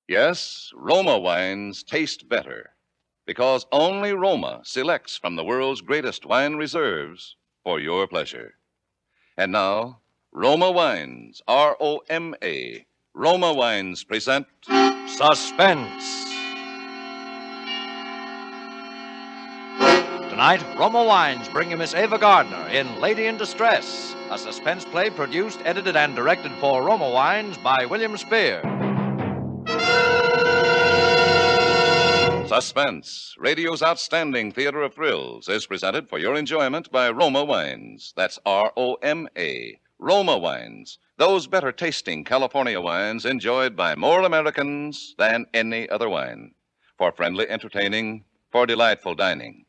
Yes, Roma wines taste better because only Roma selects from the world's greatest wine reserves for your pleasure. And now, Roma Wines, Roma. Roma Wines present Suspense. Tonight, Roma Wines bring you Miss Ava Gardner in Lady in Distress, a suspense play produced, edited, and directed for Roma Wines by William Spear. Suspense, radio's outstanding theater of thrills, is presented for your enjoyment by Roma Wines. That's Roma. Roma Wines, those better tasting California wines enjoyed by more Americans than any other wine. For friendly entertaining, for delightful dining.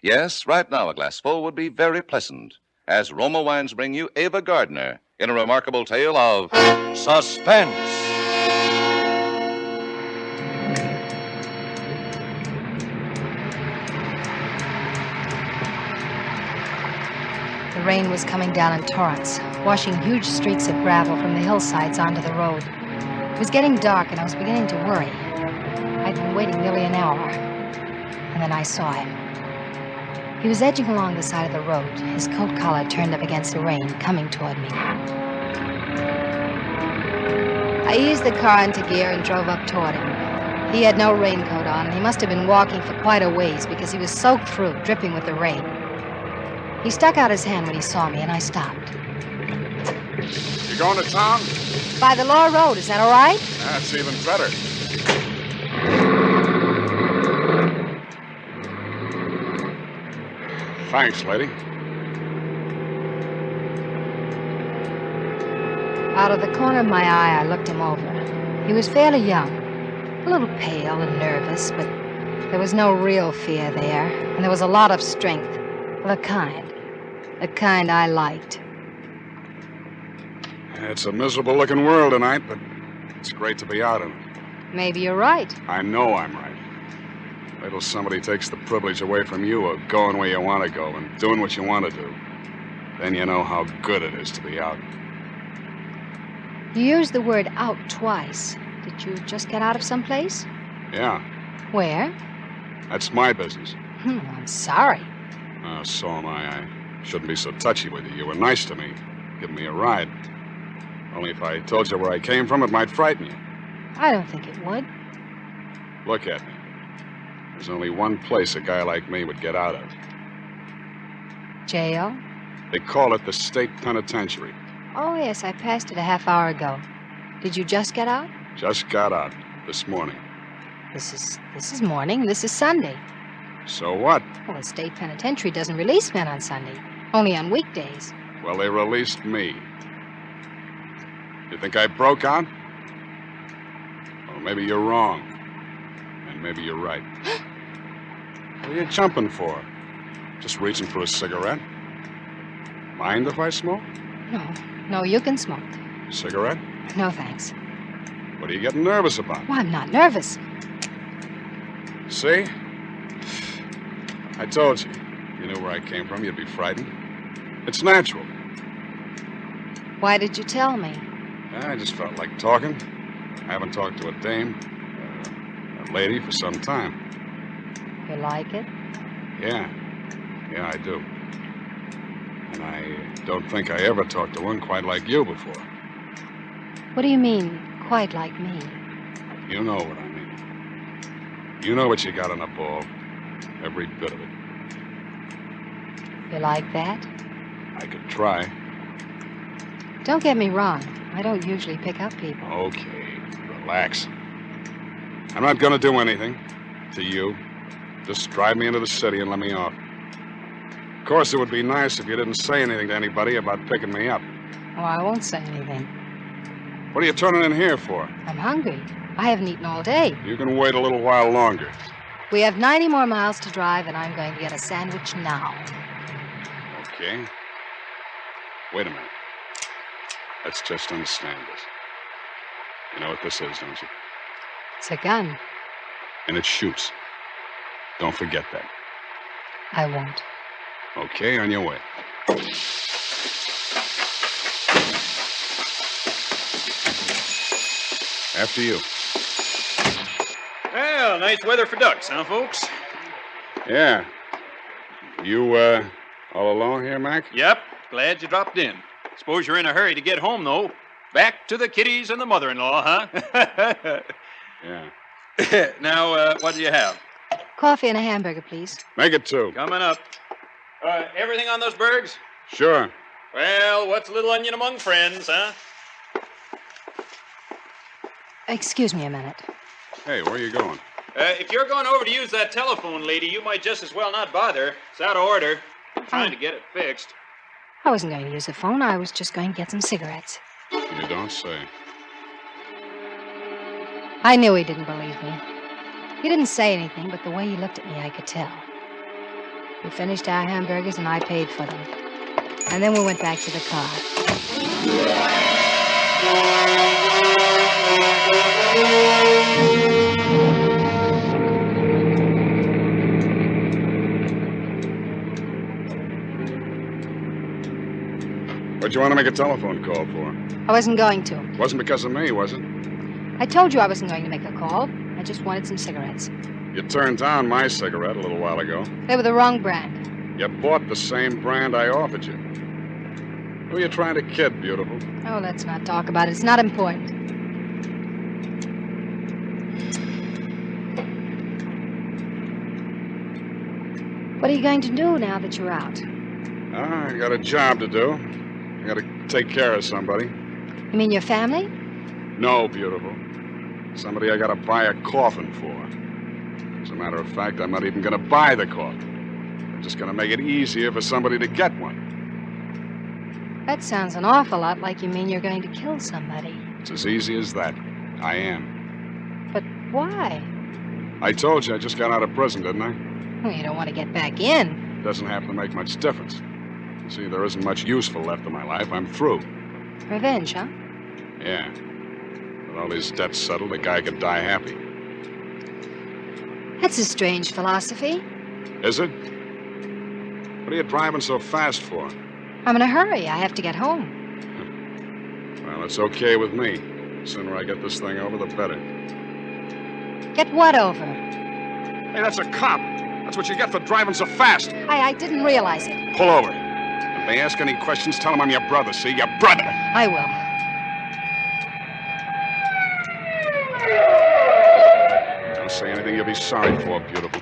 Yes, right now a glassful would be very pleasant, as Roma Wines bring you Ava Gardner in a remarkable tale of Suspense. The rain was coming down in torrents, washing huge streaks of gravel from the hillsides onto the road. It was getting dark, and I was beginning to worry. I'd been waiting nearly an hour, and then I saw him. He was edging along the side of the road, his coat collar turned up against the rain, coming toward me. I eased the car into gear and drove up toward him. He had no raincoat on, and he must have been walking for quite a ways because he was soaked through, dripping with the rain. He stuck out his hand when he saw me, and I stopped. You going to town? By the Law Road, is that all right? That's even better. Thanks, lady. Out of the corner of my eye, I looked him over. He was fairly young, a little pale and nervous, but there was no real fear there, and there was a lot of strength, of the kind I liked. It's a miserable-looking world tonight, but it's great to be out in it. Maybe you're right. I know I'm right. Wait till somebody takes the privilege away from you of going where you want to go and doing what you want to do. Then you know how good it is to be out. You used the word out twice. Did you just get out of someplace? Yeah, Where? that's my business. I'm sorry. So am I. I shouldn't be so touchy with you. You were nice to me, giving me a ride. Only if I told you where I came from, it might frighten you. I don't think it would. Look at me. There's only one place a guy like me would get out of. Jail? They call it the state penitentiary. Oh, yes, I passed it a half hour ago. Did you just get out? Just got out this morning. This is morning. This is Sunday. So what? Well, the state penitentiary doesn't release men on Sunday. Only on weekdays. Well, they released me. You think I broke out? Well, maybe you're wrong. And maybe you're right. What are you jumping for? Just reaching for a cigarette? Mind if I smoke? No, you can smoke. Cigarette? No, thanks. What are you getting nervous about? Well, I'm not nervous. See? I told you. If you knew where I came from, you'd be frightened. It's natural. Why did you tell me? I just felt like talking. I haven't talked to a dame, a lady, for some time. You like it? Yeah, I do. And I don't think I ever talked to one quite like you before. What do you mean, quite like me? You know what I mean. You know what you got on the ball. Every bit of it. You like that? I could try. Don't get me wrong. I don't usually pick up people. Okay, relax. I'm not gonna do anything to you. Just drive me into the city and let me off. Of course, it would be nice if you didn't say anything to anybody about picking me up. Oh, I won't say anything. What are you turning in here for? I'm hungry. I haven't eaten all day. You can wait a little while longer. We have 90 more miles to drive, and I'm going to get a sandwich now. Okay. Wait a minute. Let's just understand this. You know what this is, don't you? It's a gun. And it shoots. Don't forget that. I won't. Okay, on your way. After you. Well, nice weather for ducks, huh, folks? Yeah. You, all alone here, Mac? Yep. Glad you dropped in. Suppose you're in a hurry to get home, though. Back to the kiddies and the mother-in-law, huh? Yeah. Now, what do you have? Coffee and a hamburger, please. Make it 2. Coming up. Everything on those bergs? Sure. Well, what's a little onion among friends, huh? Excuse me a minute. Hey, where are you going? If you're going over to use that telephone, lady, you might just as well not bother. It's out of order. I'm trying to get it fixed. I wasn't going to use the phone. I was just going to get some cigarettes. You don't say. I knew he didn't believe me. He didn't say anything, but the way he looked at me, I could tell. We finished our hamburgers, and I paid for them. And then we went back to the car. What'd you want to make a telephone call for? I wasn't going to. Wasn't because of me, was it? I told you I wasn't going to make a call. I just wanted some cigarettes. You turned down my cigarette a little while ago. They were the wrong brand. You bought the same brand I offered you. Who are you trying to kid, beautiful? Oh, let's not talk about it. It's not important. What are you going to do now that you're out? I got a job to do. I got to take care of somebody. You mean your family? No, beautiful. Somebody I got to buy a coffin for. As a matter of fact, I'm not even going to buy the coffin. I'm just going to make it easier for somebody to get one. That sounds an awful lot like you mean you're going to kill somebody. It's as easy as that. I am. But why? I told you I just got out of prison, didn't I? Well, you don't want to get back in. It doesn't happen to make much difference. You see, there isn't much useful left of my life. I'm through. Revenge, huh? Yeah. With all his debts settled, a guy could die happy. That's a strange philosophy. Is it? What are you driving so fast for? I'm in a hurry. I have to get home. Well, it's okay with me. The sooner I get this thing over, the better. Get what over? Hey, that's a cop. That's what you get for driving so fast. I didn't realize it. Pull over. If they ask any questions, tell them I'm your brother, see? Your brother. I will. Don't say anything you'll be sorry for, beautiful.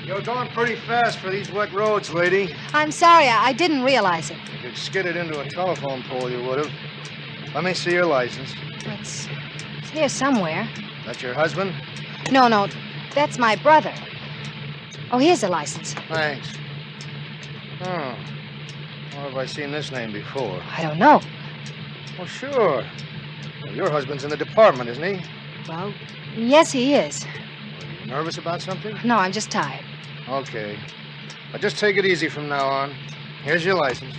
You're going pretty fast for these wet roads, lady. I'm sorry. I didn't realize it. If you'd skidded into a telephone pole, you would have. Let me see your license. It's here somewhere. That's your husband? No. That's my brother. Oh, here's the license. Thanks. Oh. Where have I seen this name before? I don't know. Well, sure. Well, your husband's in the department, isn't he? Well, yes, he is. Are you nervous about something? No, I'm just tired. Okay. Now, just take it easy from now on. Here's your license.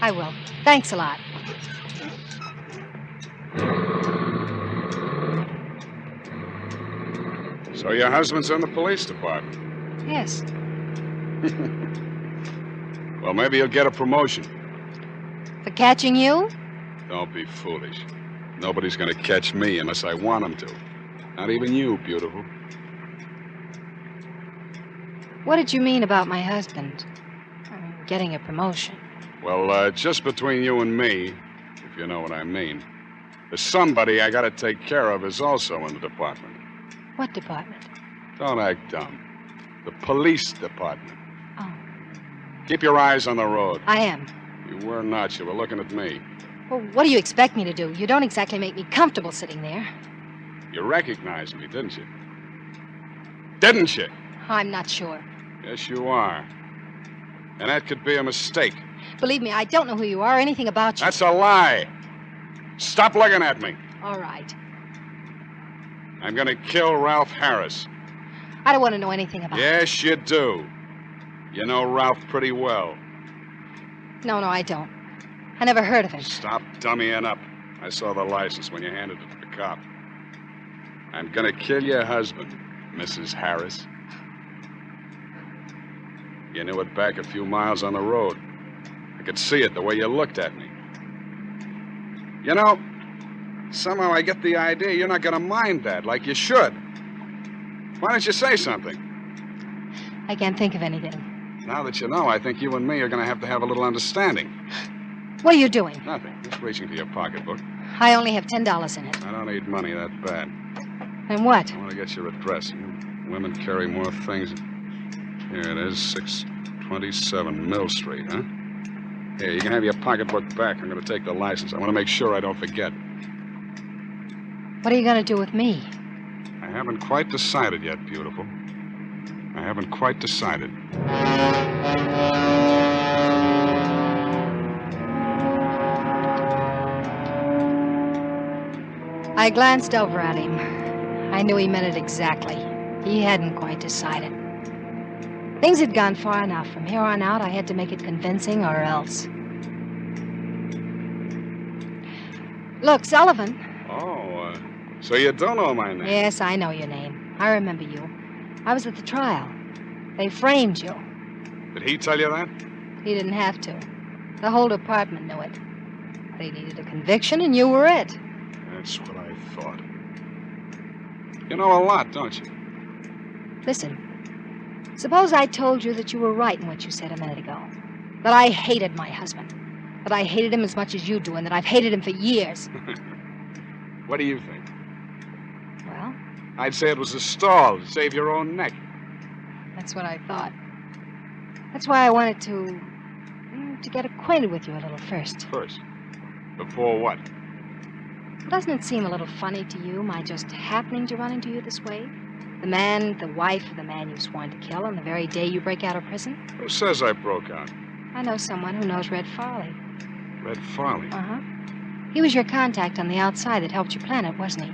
I will. Thanks a lot. So your husband's in the police department? Yes. Well, maybe he'll get a promotion. For catching you? Don't be foolish. Nobody's gonna catch me unless I want him to. Not even you, beautiful. What did you mean about my husband? Getting a promotion. Well, just between you and me, if you know what I mean, there's somebody I gotta take care of is also in the department. What department? Don't act dumb. The police department. Oh. Keep your eyes on the road. I am. You were not. You were looking at me. Well, what do you expect me to do? You don't exactly make me comfortable sitting there. You recognized me, didn't you? Didn't you? I'm not sure. Yes, you are. And that could be a mistake. Believe me, I don't know who you are or anything about you. That's a lie. Stop looking at me. All right. I'm going to kill Ralph Harris. I don't want to know anything about it. Yes, you do. You know Ralph pretty well. No, I don't. I never heard of him. Stop dummying up. I saw the license when you handed it to the cop. I'm going to kill your husband, Mrs. Harris. You knew it back a few miles on the road. I could see it the way you looked at me. You know, somehow I get the idea you're not going to mind that, like you should. Why don't you say something? I can't think of anything. Now that you know, I think you and me are going to have a little understanding. What are you doing? Nothing. Just reaching for your pocketbook. I only have $10 in it. I don't need money that bad. And what? I want to get your address. Women carry more things. Here it is, 627 Mill Street, huh? Here, you can have your pocketbook back. I'm going to take the license. I want to make sure I don't forget. What are you going to do with me? I haven't quite decided yet, beautiful. I haven't quite decided. I glanced over at him. I knew he meant it exactly. He hadn't quite decided. Things had gone far enough. From here on out, I had to make it convincing or else. Look, Sullivan. Oh, so you don't know my name? Yes, I know your name. I remember you. I was at the trial. They framed you. Did he tell you that? He didn't have to. The whole department knew it. They needed a conviction, and you were it. That's what I thought. You know a lot, don't you? Listen, suppose I told you that you were right in what you said a minute ago. That I hated my husband. That I hated him as much as you do, and that I've hated him for years. What do you think? Well, I'd say it was a stall to save your own neck. that's what I thought. That's why I wanted to get acquainted with you a little first. First? Before what? Doesn't it seem a little funny to you, my just happening to run into you this way? The man, the wife of the man you've sworn to kill on the very day you break out of prison? Who says I broke out? I know someone who knows Red Farley. Red Farley? Uh-huh. He was your contact on the outside that helped you plan it, wasn't he?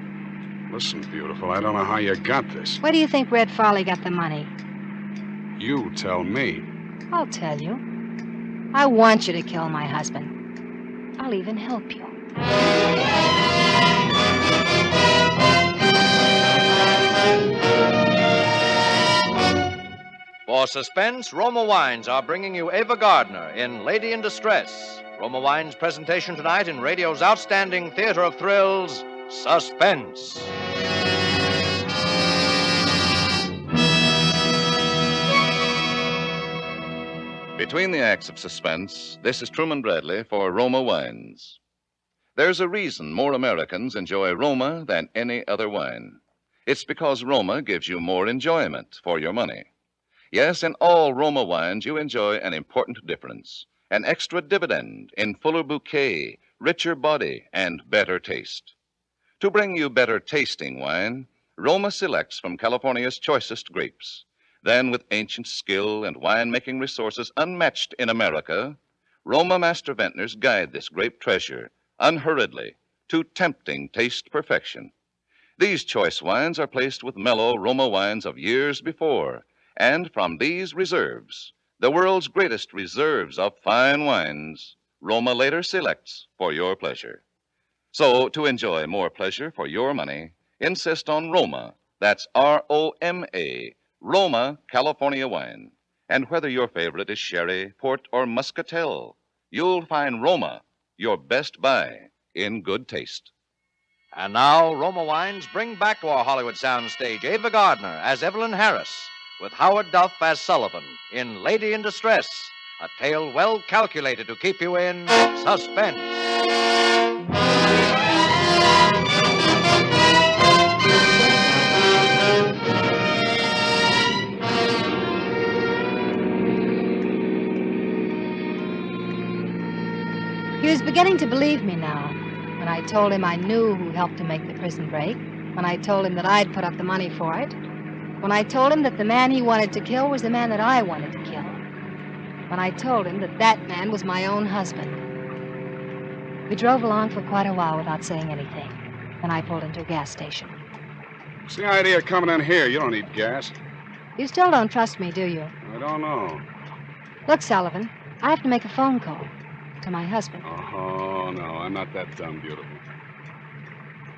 Listen, beautiful, I don't know how you got this. Where do you think Red Farley got the money? You tell me. I'll tell you. I want you to kill my husband. I'll even help you. For Suspense, Roma Wines are bringing you Ava Gardner in Lady in Distress. Roma Wines' presentation tonight in radio's outstanding theater of thrills, Suspense. Between the acts of Suspense, this is Truman Bradley for Roma Wines. There's a reason more Americans enjoy Roma than any other wine. It's because Roma gives you more enjoyment for your money. Yes, in all Roma wines, you enjoy an important difference, an extra dividend in fuller bouquet, richer body, and better taste. To bring you better tasting wine, Roma selects from California's choicest grapes. Then, with ancient skill and winemaking resources unmatched in America, Roma master vintners guide this grape treasure unhurriedly to tempting taste perfection. These choice wines are placed with mellow Roma wines of years before, and from these reserves, the world's greatest reserves of fine wines, Roma later selects for your pleasure. So, to enjoy more pleasure for your money, insist on Roma. That's R-O-M-A, Roma California wine. And whether your favorite is sherry, port, or muscatel, you'll find Roma your best buy in good taste. And now, Roma Wines bring back to our Hollywood soundstage Ava Gardner as Evelyn Harris, with Howard Duff as Sullivan in Lady in Distress, a tale well calculated to keep you in suspense. He was beginning to believe me now. When I told him I knew who helped to make the prison break, when I told him that I'd put up the money for it, when I told him that the man he wanted to kill was the man that I wanted to kill, when I told him that that man was my own husband. We drove along for quite a while without saying anything. Then I pulled into a gas station. What's the idea of coming in here? You don't need gas. You still don't trust me, do you? I don't know. Look, Sullivan, I have to make a phone call to my husband. Oh, no, I'm not that dumb, beautiful.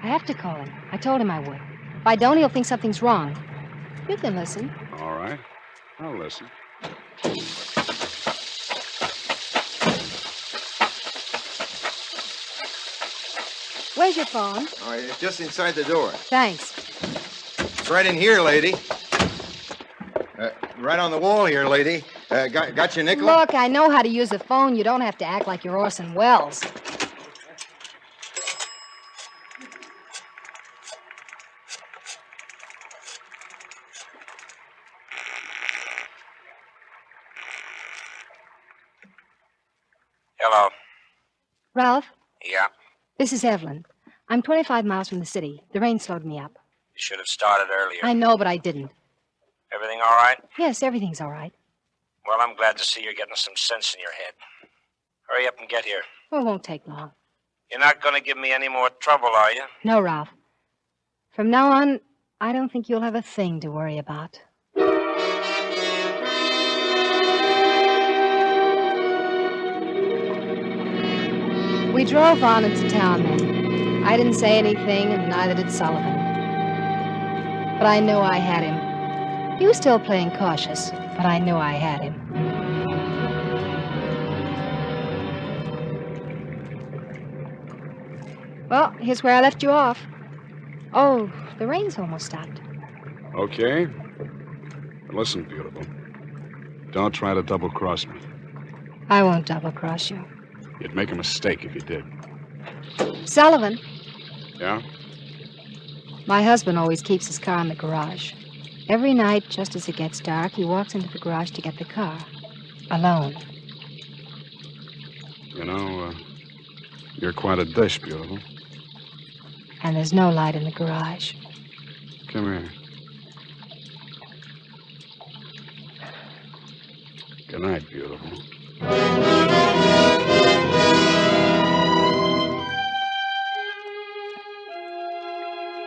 I have to call him. I told him I would. If I don't, he'll think something's wrong. You can listen. All right. I'll listen. Where's your phone? Oh, it's just inside the door. Thanks. It's right in here, lady. Right on the wall here, lady. Got your nickel? Look, I know how to use a phone. You don't have to act like you're Orson Welles. Hello. Ralph, Yeah. this is Evelyn. I'm 25 miles from the city. The rain slowed me up. You should have started earlier. I know, but I didn't. Everything all right? Yes, everything's all right. Well, I'm glad to see you're getting some sense in your head. Hurry up and get here. Well, it won't take long. You're not going to give me any more trouble, are you? No, Ralph. From now on, I don't think you'll have a thing to worry about. We drove on into town then. I didn't say anything, and neither did Sullivan. But I knew I had him. He was still playing cautious, but I knew I had him. Well, here's where I left you off. Oh, the rain's almost stopped. Okay. But listen, beautiful. Don't try to double-cross me. I won't double-cross you. You'd make a mistake if you did. Sullivan, Yeah? my husband always keeps his car in the garage. Every night, just as it gets dark, he walks into the garage to get the car. Alone. You know, you're quite a dish, beautiful. And there's no light in the garage. Come here. Good night, beautiful.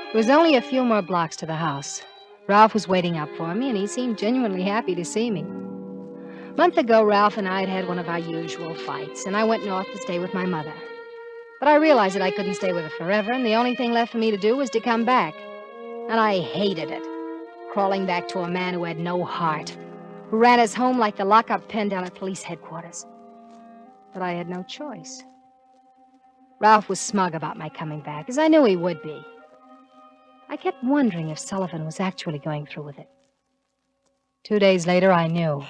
It was only a few more blocks to the house. Ralph was waiting up for me, and he seemed genuinely happy to see me. A month ago, Ralph and I had had one of our usual fights, and I went north to stay with my mother. But I realized that I couldn't stay with her forever, and the only thing left for me to do was to come back. And I hated it. Crawling back to a man who had no heart, who ran his home like the lock-up pen down at police headquarters. But I had no choice. Ralph was smug about my coming back, as I knew he would be. I kept wondering if Sullivan was actually going through with it. 2 days later, I knew.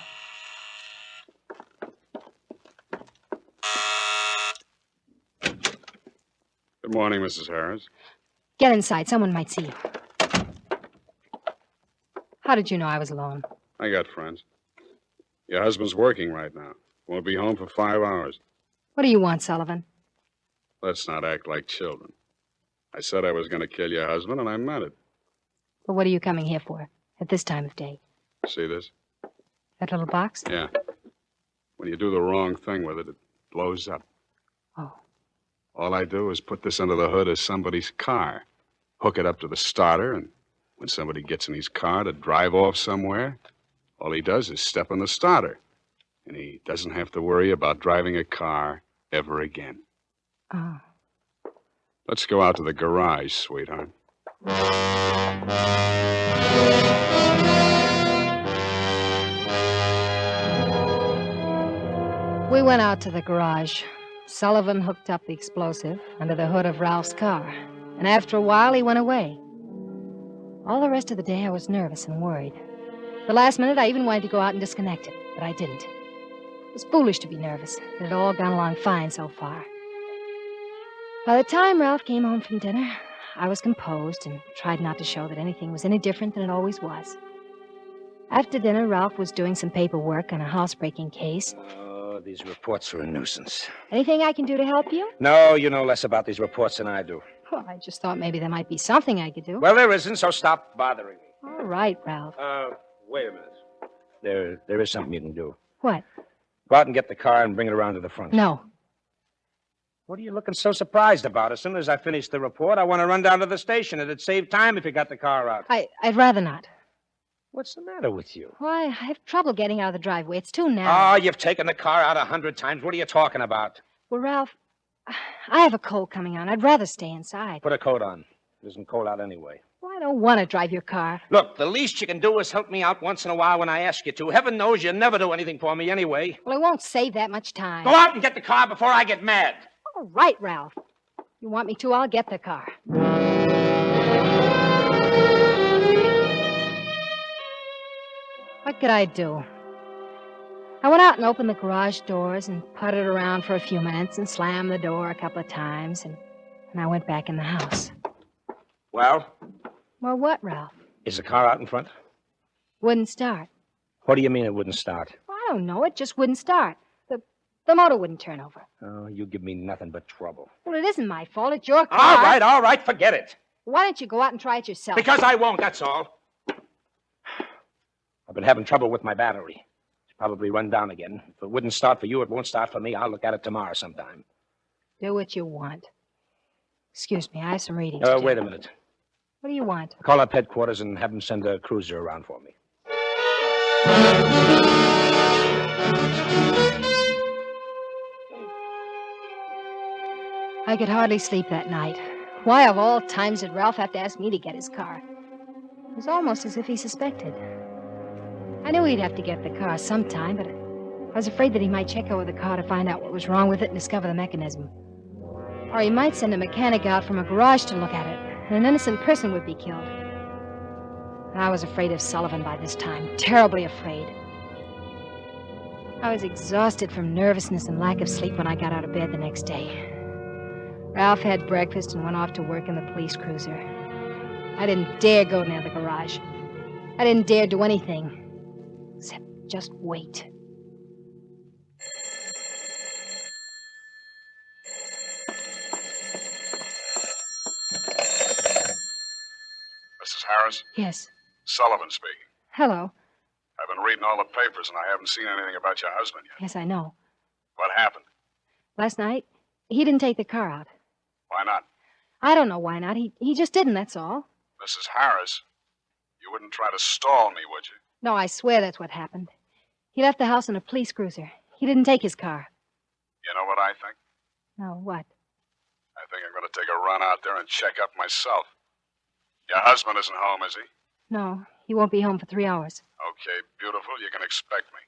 Good morning, Mrs. Harris. Get inside. Someone might see you. How did you know I was alone? I got friends. Your husband's working right now. Won't be home for 5 hours. What do you want, Sullivan? Let's not act like children. I said I was going to kill your husband, and I meant it. Well, what are you coming here for at this time of day? See this? That little box? Yeah. When you do the wrong thing with it, it blows up. Oh. All I do is put this under the hood of somebody's car, hook it up to the starter, and when somebody gets in his car to drive off somewhere, all he does is step on the starter, and he doesn't have to worry about driving a car ever again. Oh. Let's go out to the garage, sweetheart. We went out to the garage. Sullivan hooked up the explosive under the hood of Ralph's car, and after a while, he went away. All the rest of the day, I was nervous and worried. The last minute, I even wanted to go out and disconnect it, but I didn't. It was foolish to be nervous. It had all gone along fine so far. By the time Ralph came home from dinner, I was composed and tried not to show that anything was any different than it always was. After dinner, Ralph was doing some paperwork on a housebreaking case. Oh, these reports are a nuisance. Anything I can do to help you? No, you know less about these reports than I do. Well, I just thought maybe there might be something I could do. Well, there isn't, so stop bothering me. All right, Ralph. Wait a minute. There is something you can do. What? Go out and get the car and bring it around to the front. No. What are you looking so surprised about? As soon as I finish the report, I want to run down to the station. It'd save time if you got the car out. I'd rather not. What's the matter with you? Why, I have trouble getting out of the driveway. It's too narrow. Oh, you've taken the car out 100 times. What are you talking about? Well, Ralph, I have a cold coming on. I'd rather stay inside. Put a coat on. It isn't cold out anyway. Well, I don't want to drive your car. Look, the least you can do is help me out once in a while when I ask you to. Heaven knows you never do anything for me anyway. Well, it won't save that much time. Go out and get the car before I get mad. All right, Ralph. You want me to? I'll get the car. What could I do? I went out and opened the garage doors and puttered around for a few minutes and slammed the door a couple of times, and I went back in the house. Well? Well, what, Ralph? Is the car out in front? Wouldn't start. What do you mean it wouldn't start? Well, I don't know. It just wouldn't start. The motor wouldn't turn over. Oh, you give me nothing but trouble. Well, it isn't my fault. It's your car. All right, forget it. Why don't you go out and try it yourself? Because I won't, that's all. I've been having trouble with my battery. It's probably run down again. If it wouldn't start for you, it won't start for me. I'll look at it tomorrow sometime. Do what you want. Excuse me, I have some readings to do. Wait a minute. What do you want? Call up headquarters and have them send a cruiser around for me. I could hardly sleep that night. Why, of all times, did Ralph have to ask me to get his car? It was almost as if he suspected. I knew he'd have to get the car sometime, but I was afraid that he might check over the car to find out what was wrong with it and discover the mechanism. Or he might send a mechanic out from a garage to look at it, and an innocent person would be killed. I was afraid of Sullivan by this time, terribly afraid. I was exhausted from nervousness and lack of sleep when I got out of bed the next day. Ralph had breakfast and went off to work in the police cruiser. I didn't dare go near the garage. I didn't dare do anything except just wait. Mrs. Harris? Yes. Sullivan speaking. Hello. I've been reading all the papers, and I haven't seen anything about your husband yet. Yes, I know. What happened? Last night, he didn't take the car out. Why not? I don't know why not. He just didn't, that's all. Mrs. Harris, you wouldn't try to stall me, would you? No, I swear that's what happened. He left the house in a police cruiser. He didn't take his car. You know what I think? No, what? I think I'm going to take a run out there and check up myself. Your husband isn't home, is he? No, he won't be home for 3 hours. Okay, beautiful. You can expect me.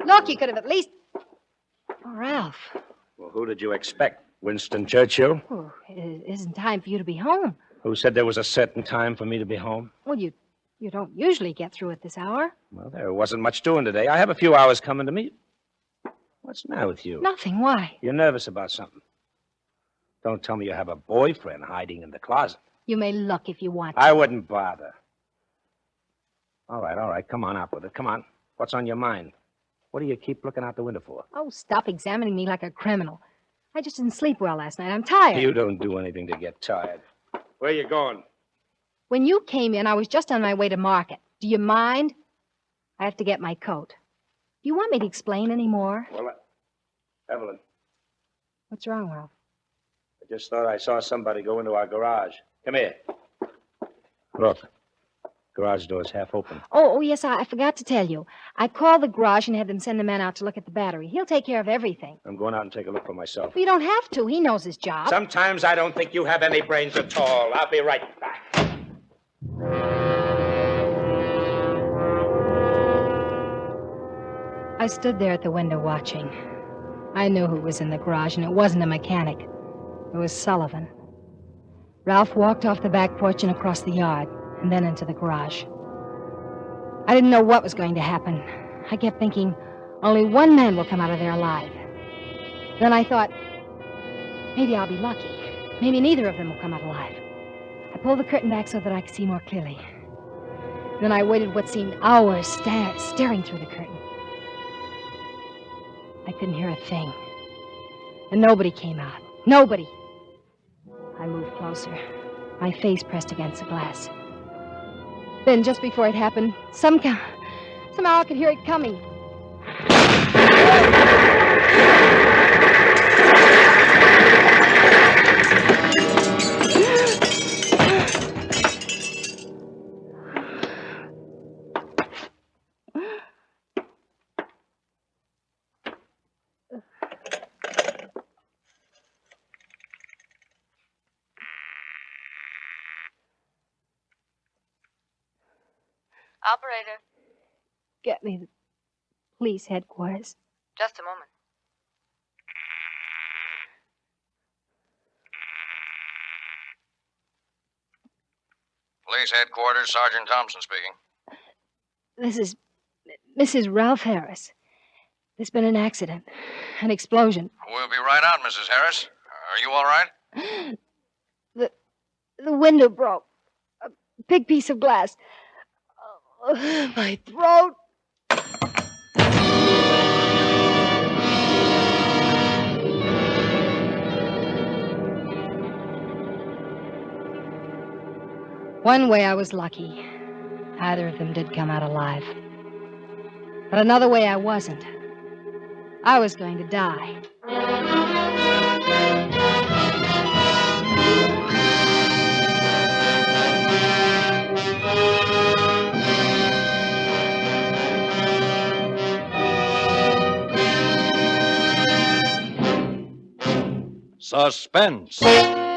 Look, you could have at least... Oh, Ralph. Well, who did you expect? Winston Churchill? Oh, it isn't time for you to be home. Who said there was a certain time for me to be home? Well, you don't usually get through at this hour. Well, there wasn't much doing today. I have a few hours coming to me. What's the matter with you? Nothing. Why? You're nervous about something. Don't tell me you have a boyfriend hiding in the closet. You may look if you want to. I wouldn't bother. All right. Come on out with it. Come on. What's on your mind? What do you keep looking out the window for? Oh, stop examining me like a criminal. I just didn't sleep well last night. I'm tired. You don't do anything to get tired. Where you going? When you came in, I was just on my way to market. Do you mind? I have to get my coat. Do you want me to explain any more? Well, Evelyn, What's wrong, Ralph? I just thought I saw somebody go into our garage. Come here. Look. Garage door's half open. Oh, yes, I forgot to tell you. I called the garage and had them send a man out to look at the battery. He'll take care of everything. I'm going out and take a look for myself. Well, you don't have to. He knows his job. Sometimes I don't think you have any brains at all. I'll be right back. I stood there at the window watching. I knew who was in the garage, and it wasn't a mechanic. It was Sullivan. Ralph walked off the back porch and across the yard, and then into the garage. I didn't know what was going to happen. I kept thinking, only one man will come out of there alive. Then I thought, maybe I'll be lucky. Maybe neither of them will come out alive. I pulled the curtain back so that I could see more clearly. Then I waited what seemed hours, staring through the curtain. I couldn't hear a thing. And nobody came out. Nobody. I moved closer, my face pressed against the glass. Then, just before it happened, somehow I could hear it coming. Operator. Get me the police headquarters. Just a moment. Police headquarters, Sergeant Thompson speaking. This is Mrs. Ralph Harris. There's been an accident, an explosion. We'll be right out, Mrs. Harris. Are you all right? The window broke. A big piece of glass. Oh, my throat. One way I was lucky. Either of them did come out alive. But another way I wasn't. I was going to die. Suspense.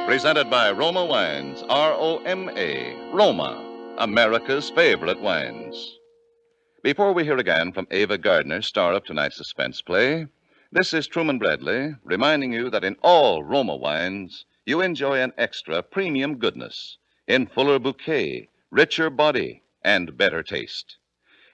Presented by Roma Wines, R-O-M-A, Roma, America's favorite wines. Before we hear again from Ava Gardner, star of tonight's suspense play, this is Truman Bradley reminding you that in all Roma wines, you enjoy an extra premium goodness in fuller bouquet, richer body, and better taste.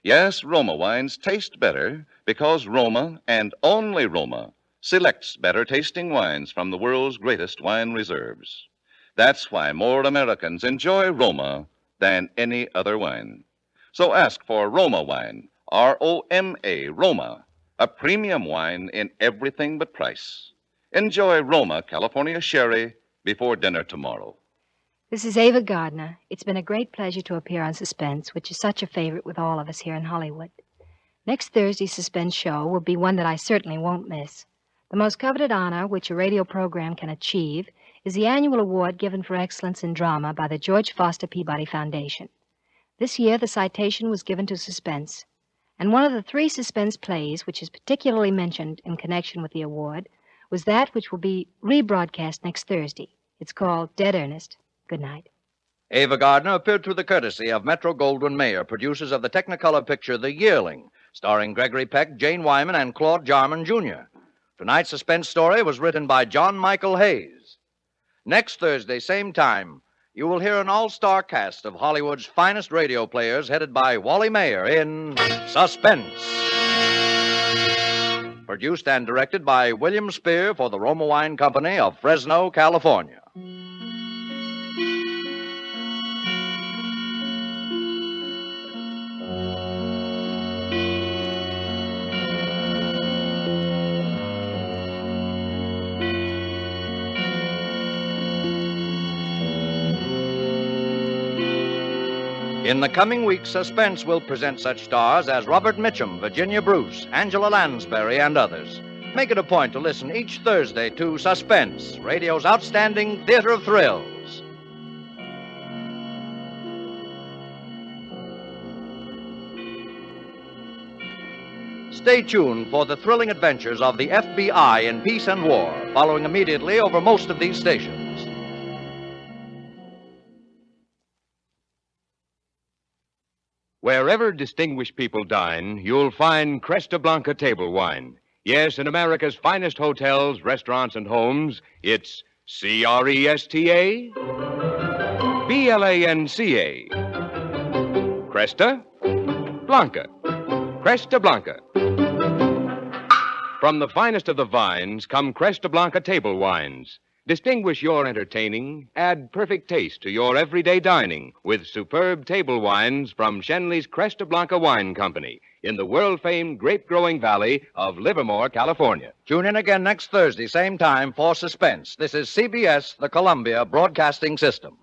Yes, Roma wines taste better because Roma, and only Roma, selects better tasting wines from the world's greatest wine reserves. That's why more Americans enjoy Roma than any other wine. So ask for Roma wine, R-O-M-A, Roma, a premium wine in everything but price. Enjoy Roma California Sherry before dinner tomorrow. This is Ava Gardner. It's been a great pleasure to appear on Suspense, which is such a favorite with all of us here in Hollywood. Next Thursday's Suspense show will be one that I certainly won't miss. The most coveted honor which a radio program can achieve is the annual award given for excellence in drama by the George Foster Peabody Foundation. This year, the citation was given to Suspense, and one of the 3 Suspense plays which is particularly mentioned in connection with the award was that which will be rebroadcast next Thursday. It's called Dead Earnest. Good night. Ava Gardner appeared through the courtesy of Metro-Goldwyn-Mayer, producers of the Technicolor picture The Yearling, starring Gregory Peck, Jane Wyman, and Claude Jarman, Jr. Tonight's suspense story was written by John Michael Hayes. Next Thursday, same time, you will hear an all-star cast of Hollywood's finest radio players headed by Wally Mayer in Suspense. Produced and directed by William Spear for the Roma Wine Company of Fresno, California. In the coming weeks, Suspense will present such stars as Robert Mitchum, Virginia Bruce, Angela Lansbury, and others. Make it a point to listen each Thursday to Suspense, radio's outstanding theater of thrills. Stay tuned for the thrilling adventures of the FBI in Peace and War, following immediately over most of these stations. Wherever distinguished people dine, you'll find Cresta Blanca table wine. Yes, in America's finest hotels, restaurants, and homes, it's C-R-E-S-T-A, B-L-A-N-C-A. Cresta Blanca. Cresta Blanca. From the finest of the vines come Cresta Blanca table wines. Distinguish your entertaining, add perfect taste to your everyday dining with superb table wines from Shenley's Cresta Blanca Wine Company in the world-famed grape-growing valley of Livermore, California. Tune in again next Thursday, same time, for Suspense. This is CBS, the Columbia Broadcasting System.